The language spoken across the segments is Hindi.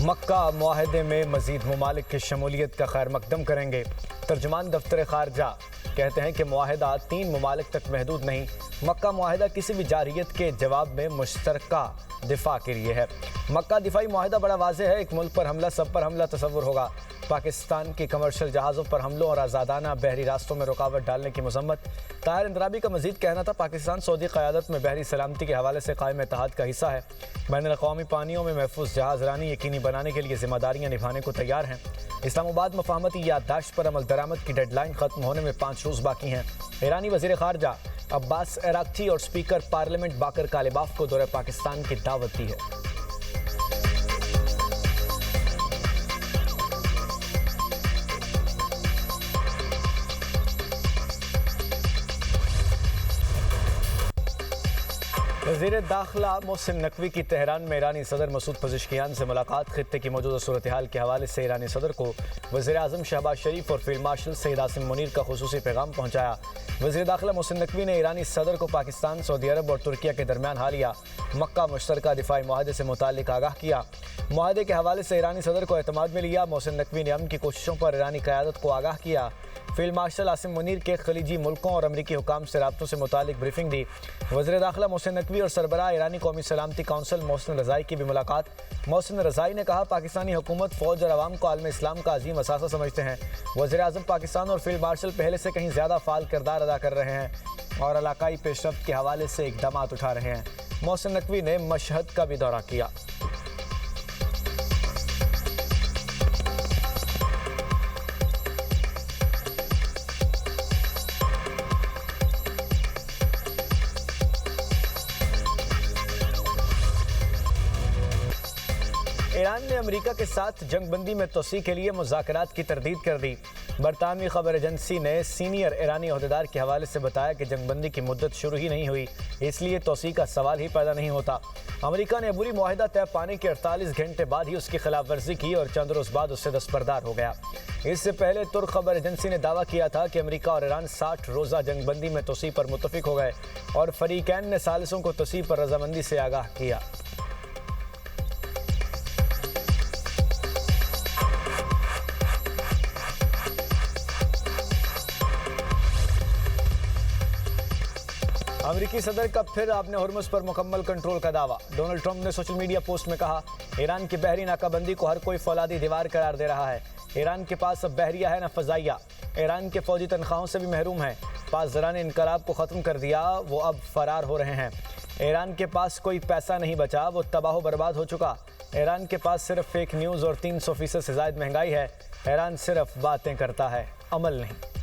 मक्का मुआहदे में मजीद ममालिक की शमूलियत का खैर मकदम करेंगे। तर्जुमान दफ्तर खारजा कहते हैं कि मुआहदा 3 ममालिक तक महदूद नहीं। मक्का मुआहदा किसी भी जारियत के जवाब में मुश्तरका दिफा के लिए है। मक्का दिफाई मुआहदा बड़ा वाज़ेह है। एक मुल्क पर हमला सब पर हमला तस्वुर होगा। पाकिस्तान की कमर्शियल जहाज़ों पर हमलों और आज़ादाना बहरी रास्तों में रुकावट डालने की मजम्मत। ताहिर इंदराबी का मजीद कहना था, पाकिस्तान सऊदी क़यादत में बहरी सलामती के हवाले से कायम इत्तेहाद का हिस्सा है। बैनुल-अक़वामी पानियों में महफूज जहाज़ रानी यकीनी बनाने के लिए जिम्मेदारियाँ निभाने को तैयार हैं। इस्लामाबाद मफाहमती याददाश्त पर अमल दरामद की डेडलाइन ख़त्म होने में 5 रोज़ बाकी हैं। ईरानी वज़ीर ख़ारजा अब्बास अराक्ची और स्पीकर पार्लियामेंट बाकर कालिबाफ को दौरे पाकिस्तान की दावत दी है। वज़ीर दाखिला मोहसिन नकवी की तेहरान में ईरानी सदर मसूद पज़ेश्कियान से मुलाकात। खित्ते की मौजूदा सूरत हाल के हवाले से ईरानी सदर को वज़ीर आज़म शहबाज शरीफ और फील्ड मार्शल सईद आसिम मुनीर का खुसूसी पैगाम पहुँचाया। वज़ीर दाखिला मोहसिन नकवी ने ईरानी सदर को पाकिस्तान, सऊदी अरब और तुर्किया के दरमियान हालिया मक्का मुश्तरका दिफाई मुआहदे से मुताल्लिक़ आगाह किया। मुआहदे के हवाले से ईरानी सदर को एतमाद में लिया। मोहसिन नकवी ने अमन की कोशिशों पर ईरानी क़यादत को आगाह किया। फील्ड मार्शल आसिम मुनीर के खलीजी मुल्कों और अमरीकी हुकाम से राब्तों से मुताल्लिक़ ब्रीफिंग दी। वज़ीर दाखिला मोहसिन नकवी और सरबराह ईरानी कौमी सलामती काउंसिल मोहसिन रज़ाई की भी मुलाकात। मोहसिन रज़ाई ने कहा, पाकिस्तानी हुकूमत, फ़ौज और अवाम को आलम इस्लाम का अजीम असासा समझते हैं। वज़ीर आज़म पाकिस्तान और फील्ड मार्शल पहले से कहीं ज़्यादा फ़ाल किरदार अदा कर रहे हैं और इलाकाई पेशरफ्त के हवाले से इक़दामात उठा रहे हैं। मोहसिन नकवी ने मशहद का भी दौरा किया। ईरान ने अमेरिका के साथ जंगबंदी में तोसी के लिए मुज़ाकरात की तरदीद कर दी। बरतानवी खबर एजेंसी ने सीनियर ईरानी ओहदेदार के हवाले से बताया कि जंगबंदी की मुद्दत शुरू ही नहीं हुई, इसलिए तोसी का सवाल ही पैदा नहीं होता। अमेरिका ने अबूरी मुआहदा तय पाने के 48 घंटे बाद ही उसकी खिलाफ वर्जी की और चंद रोज़ बाद उससे दस्तबरदार हो गया। इससे पहले तुर्क खबर एजेंसी ने दावा किया था कि अमेरिका और ईरान 60 रोज़ा जंगबंदी में तोसी पर मुत्तफिक हो गए और फरीकैन ने सालिसों को तोसी पर रजामंदी से आगाह किया। अमेरिकी सदर का फिर आपने हुर्मुज़ पर मुकम्मल कंट्रोल का दावा। डोनाल्ड ट्रंप ने सोशल मीडिया पोस्ट में कहा, ईरान की बहरी नाकाबंदी को हर कोई फौलादी दीवार करार दे रहा है। ईरान के पास अब बहरिया है न फ़ज़ाइया। ईरान के फौजी तनख्वाहों से भी महरूम है। पासदारान इनकलाब को ख़त्म कर दिया, वो अब फरार हो रहे हैं। ईरान के पास कोई पैसा नहीं बचा, वो तबाह बर्बाद हो चुका। ईरान के पास सिर्फ फेक न्यूज़ और 300% से ज़ायद महंगाई है। ईरान सिर्फ बातें करता है, अमल नहीं।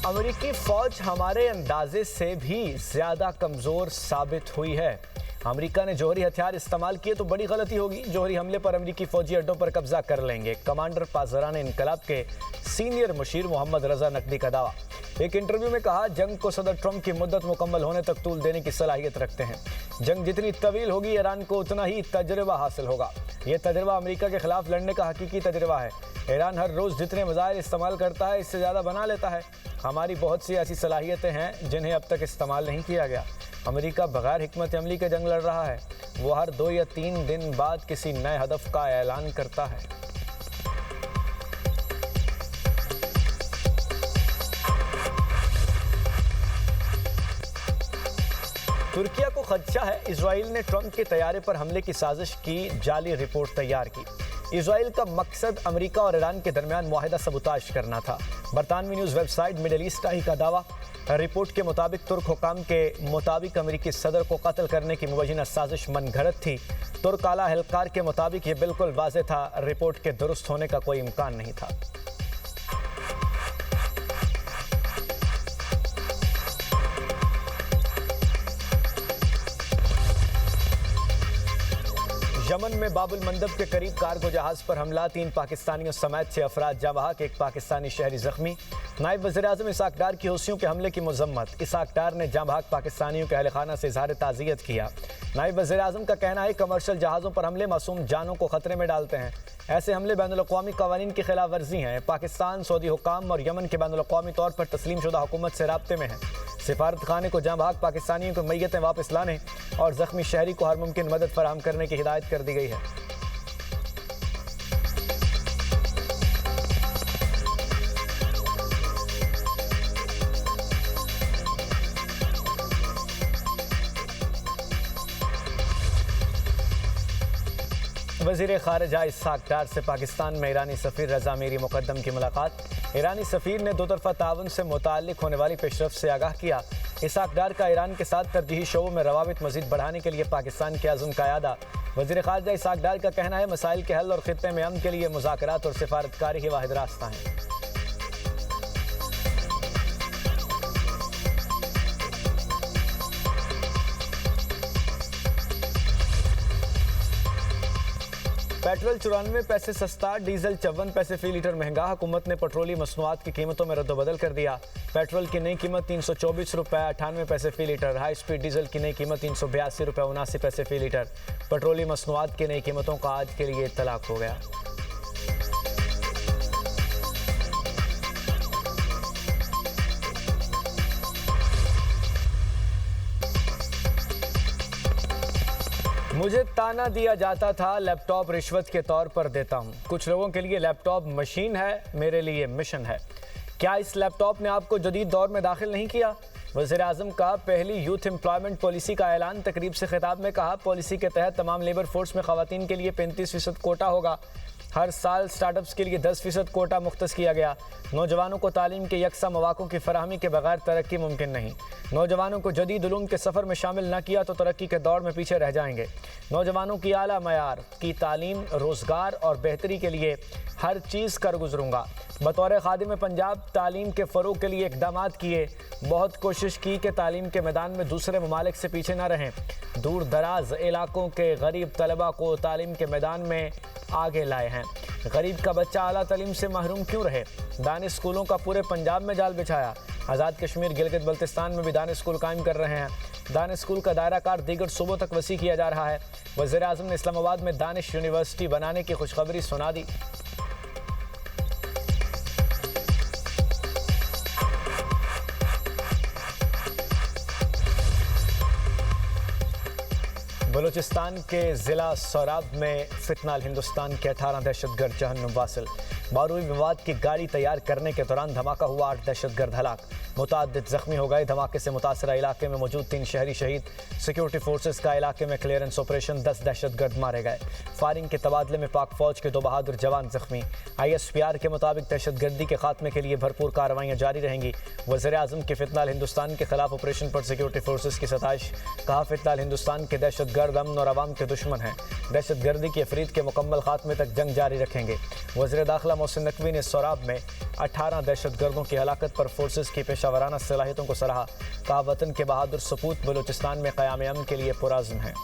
अमेरिकी फ़ौज हमारे अंदाजे से भी ज़्यादा कमज़ोर साबित हुई है। अमेरिका ने जौहरी हथियार इस्तेमाल किए तो बड़ी गलती होगी। जौहरी हमले पर अमेरिकी फ़ौजी अड्डों पर कब्जा कर लेंगे। कमांडर पासदारान इनकलाब के सीनियर मुशीर मोहम्मद रज़ा नकवी का दावा। एक इंटरव्यू में कहा, जंग को सदर ट्रंप की मुद्दत मुकम्मल होने तक तूल देने की सलाहियत रखते हैं। जंग जितनी तवील होगी, ईरान को उतना ही तजर्बा हासिल होगा। ये तजर्बा अमेरिका के खिलाफ लड़ने का हकीकी तजर्बा है। ईरान हर रोज़ जितने मिसाइल इस्तेमाल करता है, इससे ज़्यादा बना लेता है। हमारी बहुत सी ऐसी सलाहियतें हैं जिन्हें अब तक इस्तेमाल नहीं किया गया। अमेरिका बगैर हिकमत अमली के जंग लड़ रहा है। वो हर 2 या 3 दिन बाद किसी नए हदफ का ऐलान करता है। तुर्किया को खदशा है, इजराइल ने ट्रंप के तैयारे पर हमले की साजिश की जाली रिपोर्ट तैयार की। इजराइल का मकसद अमेरिका और ईरान के दरमियान मुआहदा सबूताश करना था। बरतानवी न्यूज़ वेबसाइट मिडल ईस्ट आई का दावा। रिपोर्ट के मुताबिक तुर्क हुकाम के मुताबिक अमेरिकी सदर को कत्ल करने की मुबैना साजिश मनगढ़ंत थी। तुर्क आला एहलकार के मुताबिक ये बिल्कुल वाज़ेह था, रिपोर्ट के दुरुस्त होने का कोई इम्कान नहीं था। यमन में बाबुल मंदब के करीब कार्गो जहाज़ पर हमला। 3 पाकिस्तानियों समेत 6 अफराद जाँ बहक, एक पाकिस्तानी शहरी जख्मी। नायब वज़ीर आज़म इसाक डार की हौसियों के हमले की मजम्मत। इसाक डार ने जाँ बहक पाकिस्तानियों के अहल खाना से इजहार ताज़ियत किया। नायब वज़ीर आज़म का कहना है, कमर्शियल जहाज़ों पर हमले मासूम जानों को खतरे में डालते हैं। ऐसे हमले बैनुल-अक़वामी क़वानीन की खिलाफ वर्जी हैं। पाकिस्तान, सऊदी हुक्काम और यमन के बैनुल-अक़वामी तौर पर तस्लीम शुदा हुकूमत से राब्ते में है। सिफारत खाने को जहाँ भाग पाकिस्तानियों को मैयतें वापस लाने और ज़ख्मी शहरी को हर मुमकिन मदद फराहम करने की हिदायत कर दी गई है। वज़ीर ख़ारिजा इसहाक़ डार से पाकिस्तान में ईरानी सफ़ीर रज़ा मीरी मुक़द्दम की मुलाकात। ईरानी सफ़ीर ने दो तरफ़ा ताउन से मुताल्लिक़ होने वाली पेशरफ़ से आगाह किया। इसहाक़ डार का ईरान के साथ तरजीही शोबों में रवाबित मज़ीद बढ़ाने के लिए पाकिस्तान के अज़्म का यादा। वज़ीर ख़ारिजा इसहाक़ डार का कहना है, मसाइल के हल और ख़ित्ते में अमन के लिए मुज़ाकरात और सिफारतकारी ही वाहिद रास्ता है। पेट्रोल 94 पैसे सस्ता, डीजल 54 पैसे फी लीटर महंगा। हुकूमत ने पेट्रोली मसनूआत की कीमतों में रद्दबदल कर दिया। पेट्रोल की नई कीमत 324 रुपये 98 पैसे फी लीटर। हाई स्पीड डीजल की नई कीमत 382 रुपये 79 पैसे फी लीटर। पेट्रोली मसनूआत की नई कीमतों का आज के लिए इत्तलाक हो गया। मुझे ताना दिया जाता था, लैपटॉप रिश्वत के तौर पर देता हूं। कुछ लोगों के लिए लैपटॉप मशीन है, मेरे लिए मिशन है। क्या इस लैपटॉप ने आपको जदीद दौर में दाखिल नहीं किया? वज़ीर आज़म का पहली यूथ एम्प्लॉयमेंट पॉलिसी का ऐलान। तकरीब से खिताब में कहा, पॉलिसी के तहत तमाम लेबर फोर्स में ख़वातीन के लिए 35% कोटा होगा। हर साल स्टार्टअप्स के लिए 10% कोटा मुख्तस किया गया। नौजवानों को तालीम के यकसा मौक़ों की फराहमी के बगैर तरक्की मुमकिन नहीं। नौजवानों को जदीद उलूम के सफ़र में शामिल न किया तो तरक्की के दौर में पीछे रह जाएंगे। नौजवानों की आला मयार की तालीम, रोज़गार और बेहतरी के लिए हर चीज़ कर गुजरूँगा। बतौर खादिम पंजाब तालीम के फ़रोग़ के लिए इक़दामात किए। बहुत कोशिश की कि तालीम के मैदान में दूसरे ममालिक से पीछे न रहें। दूर दराज इलाकों के गरीब तलबा को तालीम के मैदान में आगे लाए हैं। गरीब का बच्चा आला तालीम से महरूम क्यों रहे? दानिश स्कूलों का पूरे पंजाब में जाल बिछाया। आज़ाद कश्मीर गिलगित बल्तिस्तान में भी दानिश स्कूल कायम कर रहे हैं। दानिश स्कूल का दायरा कार दीगर सूबों तक वसी किया जा रहा है। वज़ीर आज़म ने इस्लामाबाद में दानिश यूनिवर्सिटी बनाने की खुशखबरी सुना दी। बलूचिस्तान के ज़िला सोराब में फितनाल हिंदुस्तान के 18 दहशतगर्द जहन्नुम वासिल। बारूदी मवाद की गाड़ी तैयार करने के दौरान धमाका हुआ, 8 दहशतगर्द हलाक, मुतअद्दिद जख्मी हो गए। धमाके से मुतासरा इलाके में मौजूद 3 शहरी शहीद। सिक्योरिटी फोर्सेस का इलाके में क्लियरेंस ऑपरेशन, 10 दहशतगर्द मारे गए। फायरिंग के तबादले में पाक फौज के 2 बहादुर जवान जख्मी। ISPR के मुताबिक दहशतगर्दी के खात्मे के लिए भरपूर कार्रवाइयाँ जारी रहेंगी। वज़ीर आज़म के फितनाल हिंदुस्तान के खिलाफ ऑपरेशन पर सिक्योरिटी फोर्सेस की सताइश। कहा, फितनाल हिंदुस्तान के दहशतगर्द अमन और अवाम के दुश्मन हैं। दहशतगर्दी की अफरीद के मुकम्मल खात्मे तक जंग जारी रखेंगे। वज़ीर दाखिला मोहसिन नकवी ने सोराब में 18 दहशतगर्दों की हलाकत पर फोर्सेस की पेशावराना सलाहियतों को सराहा। कहा, वतन के बहादुर सपूत बलूचिस्तान में क़याम अमन के लिए पुरअज़्म हैं।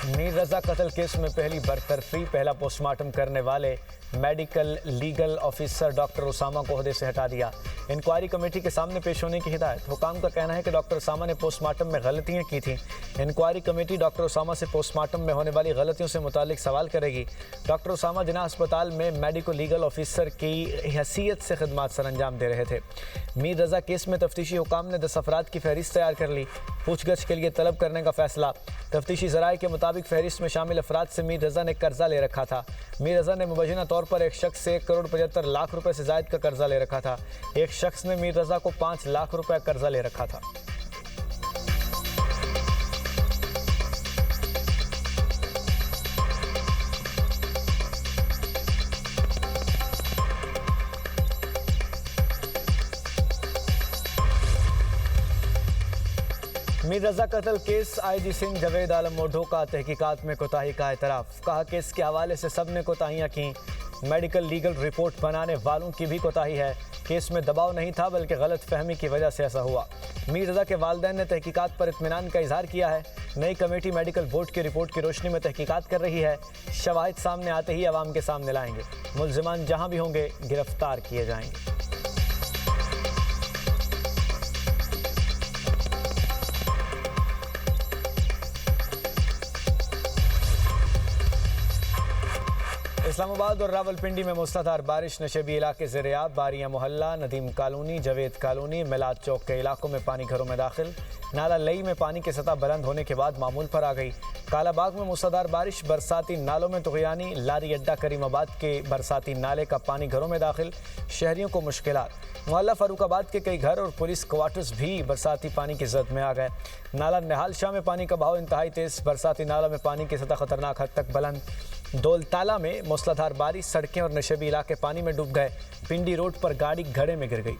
मीर रज़ा कत्ल केस में पहली बरतरफी। पहला पोस्टमार्टम करने वाले medical legal officer doctor Usama को ओहदे से हटा दिया। इंक्वायरी कमेटी के सामने पेश होने की हिदायत। हुकाम का कहना है कि डॉक्टर उसामा ने पोस्टमार्टम में गलतियां की थीं। इंक्वायरी कमेटी डॉक्टर उसामा से पोस्टमार्टम में होने वाली गलतियों से मुतालिक सवाल करेगी। डॉक्टर उसामा जिना अस्पताल में मेडिको लीगल ऑफिसर की हैसियत से खिदमात सर अंजाम दे रहे थे। मीर रज़ा केस में तफ्तीशी हुकाम ने 10 अफराद की फहरिस्त तैयार कर ली। पूछगछ के लिए तलब करने का फैसला। तफ्तीशी ज़राए के मुताबिक फहरिस्त में शामिल अफराद से मीर रज़ा ने कर्जा ले रखा था। मीर रज़ा ने मुबैना तौर पर एक शख्स से 1 करोड़ 75 लाख रुपए से ज़ायद का कर्जा ले रखा था। एक शख्स ने मीर रज़ा को 5 लाख रुपए कर्जा ले रखा था। मीर रज़ा कत्ल केस IG सिंह जावेद आलम मोढो का तहकीकात में कोताही का एतराफ़। कहा, केस के हवाले से सब ने कोताहियाँ की। मेडिकल लीगल रिपोर्ट बनाने वालों की भी कोताही है। केस में दबाव नहीं था बल्कि गलत फहमी की वजह से ऐसा हुआ। मीर रजा के वालिदैन ने तहकीकात पर इत्मीनान का इजहार किया है। नई कमेटी मेडिकल बोर्ड की रिपोर्ट की रोशनी में तहकीकात कर रही है। शवाहिद सामने आते ही अवाम के सामने लाएंगे। मुल्जिमान जहां भी होंगे गिरफ्तार किए जाएंगे। इस्लामाबाद और रावलपिंडी में मूसलाधार बारिश, नशेबी इलाके ज़ेर-ए-आब, बारियां मोहल्ला, नदीम कॉलोनी, जवेद कॉलोनी, मिलाद चौक के इलाकों में पानी घरों में दाखिल। नाला लई में पानी की सतह बुलंद होने के बाद मामूल पर आ गई। कालाबाग में मूसलाधार बारिश, बरसाती नालों में तुग़यानी, लारी अड्डा करीमाबाद के बरसाती नाले का पानी घरों में दाखिल, शहरियों को मुश्किलात। मोहल्ला फारूकाबाद के कई घर और पुलिस क्वार्टर्स भी बरसाती पानी की जद में आ गए। नाला निहाल शाह में पानी का बहाव इंतहाई तेज, बरसाती नालों में पानी की सतह खतरनाक हद तक बुलंद। दौलताला में मूसलाधार बारिश, सड़कें और नशेबी इलाके पानी में डूब गए। पिंडी रोड पर गाड़ी घड़े में गिर गई।